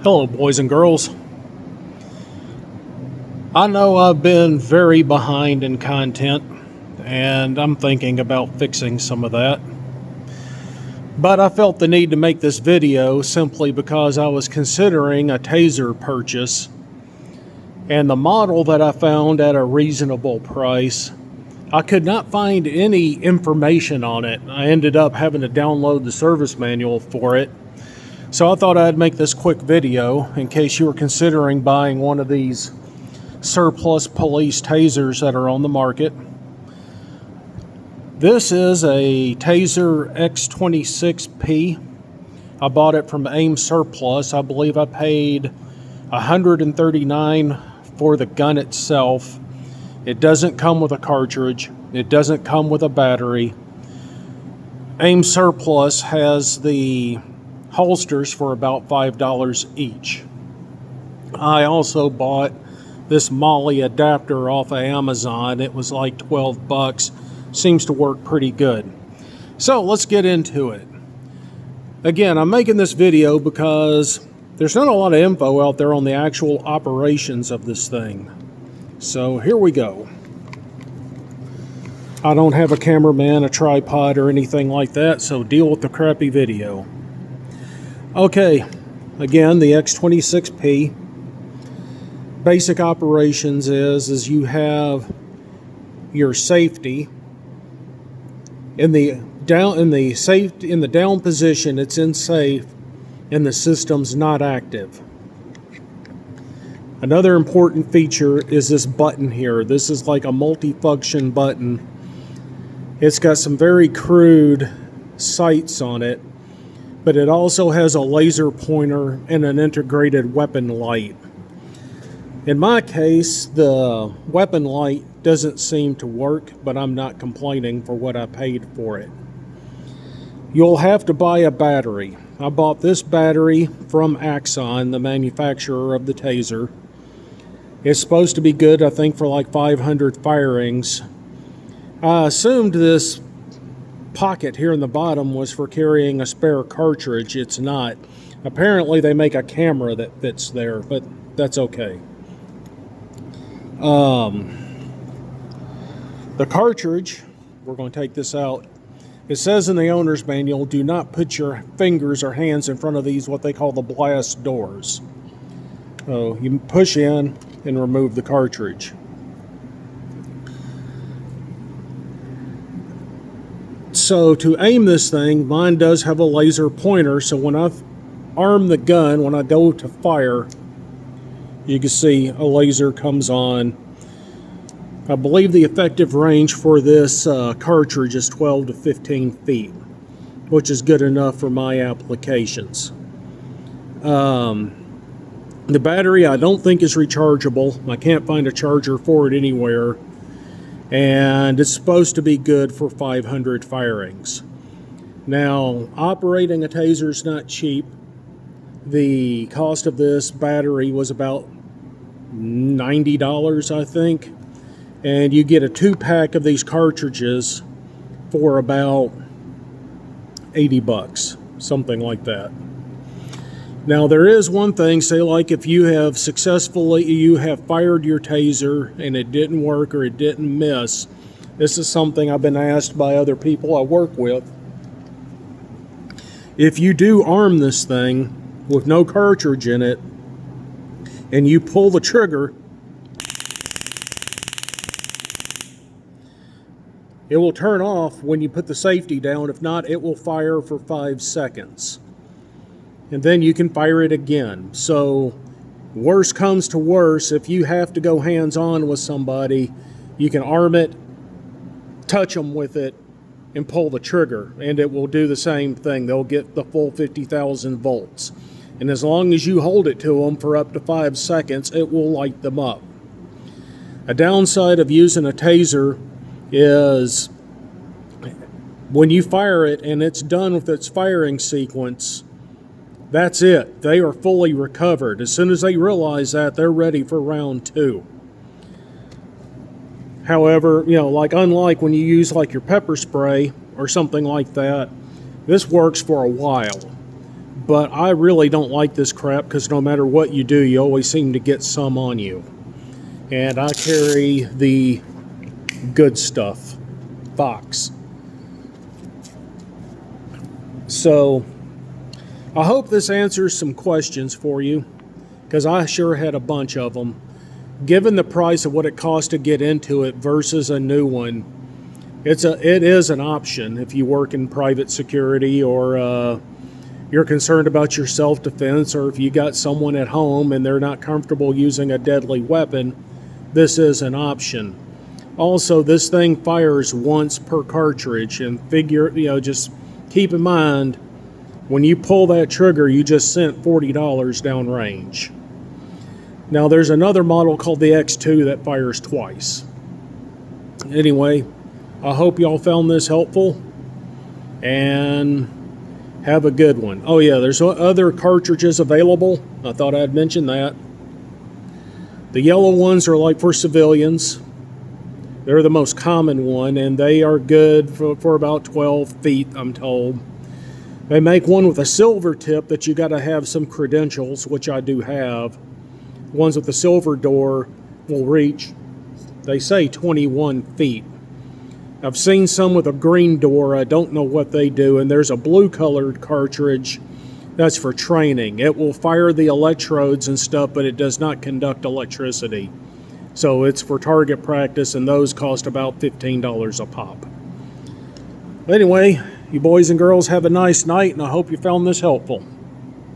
Hello, boys and girls. I know I've been very behind in content, and I'm thinking about fixing some of that. But I felt the need to make this video simply because I was considering a Taser purchase, and the model that I found at a reasonable price, I could not find any information on it. I ended up having to download the service manual for it. So I thought I'd make this quick video in case you were considering buying one of these surplus police tasers that are on the market. This is a Taser X26P. I bought it from AIM Surplus. I believe I paid $139 for the gun itself. It doesn't come with a cartridge. It doesn't come with a battery. AIM Surplus has the holsters for about $5 each. I also bought this Molly adapter off of Amazon. It was like 12 bucks. Seems to work pretty good. So let's get into it. Again, I'm making this video because there's not a lot of info out there on the actual operations of this thing. So here we go. I don't have a cameraman, a tripod, or anything like that, so deal with the crappy video. Okay, again, the X26P. Basic operations is you have your safety in the down position. It's in safe, and the system's not active. Another important feature is this button here. This is like a multifunction button. It's got some very crude sights on it, but it also has a laser pointer and an integrated weapon light. In my case, the weapon light doesn't seem to work, but I'm not complaining for what I paid for it. You'll have to buy a battery. I bought this battery from Axon, the manufacturer of the Taser. It's supposed to be good, I think, for like 500 firings. I assumed this pocket here in the bottom was for carrying a spare cartridge. It's not. Apparently they make a camera that fits there, but that's okay. The cartridge, we're going to take this out. It says in the owner's manual, do not put your fingers or hands in front of these, what they call the blast doors. So you push in and remove the cartridge. So to aim this thing, mine does have a laser pointer, so when I arm the gun, when I go to fire, you can see a laser comes on. I believe the effective range for this cartridge is 12 to 15 feet, which is good enough for my applications. The battery I don't think is rechargeable. I can't find a charger for it anywhere. And it's supposed to be good for 500 firings. Now, operating a taser is not cheap. The cost of this battery was about $90, I think. And you get a 2-pack of these cartridges for about 80 bucks, something like that. Now, there is one thing, say like if you have fired your taser and it didn't work or it didn't miss. This is something I've been asked by other people I work with. If you do arm this thing with no cartridge in it and you pull the trigger, it will turn off when you put the safety down. If not, it will fire for 5 seconds. And then you can fire it again. So worst comes to worst, if you have to go hands-on with somebody, you can arm it, touch them with it, and pull the trigger, and it will do the same thing. They'll get the full 50,000 volts. And as long as you hold it to them for up to 5 seconds, it will light them up. A downside of using a taser is when you fire it and it's done with its firing sequence, that's it. They are fully recovered. As soon as they realize that, they're ready for round 2. However, unlike when you use like your pepper spray or something like that, this works for a while. But I really don't like this crap because no matter what you do, you always seem to get some on you. And I carry the good stuff, Fox. So I hope this answers some questions for you, because I sure had a bunch of them. Given the price of what it costs to get into it versus a new one, it is an option if you work in private security, or you're concerned about your self-defense, or if you got someone at home and they're not comfortable using a deadly weapon. This is an option. Also, this thing fires once per cartridge, and just keep in mind, when you pull that trigger, you just sent $40 downrange. Now, there's another model called the X2 that fires twice. Anyway, I hope y'all found this helpful, and have a good one. Oh yeah, there's other cartridges available. I thought I'd mention that. The yellow ones are like for civilians. They're the most common one, and they are good for about 12 feet, I'm told. They make one with a silver tip that you got to have some credentials, which I do have. Ones with the silver door will reach, they say, 21 feet. I've seen some with a green door. I don't know what they do. And there's a blue colored cartridge that's for training. It will fire the electrodes and stuff, but it does not conduct electricity. So it's for target practice, and those cost about $15 a pop. Anyway, you boys and girls have a nice night, and I hope you found this helpful.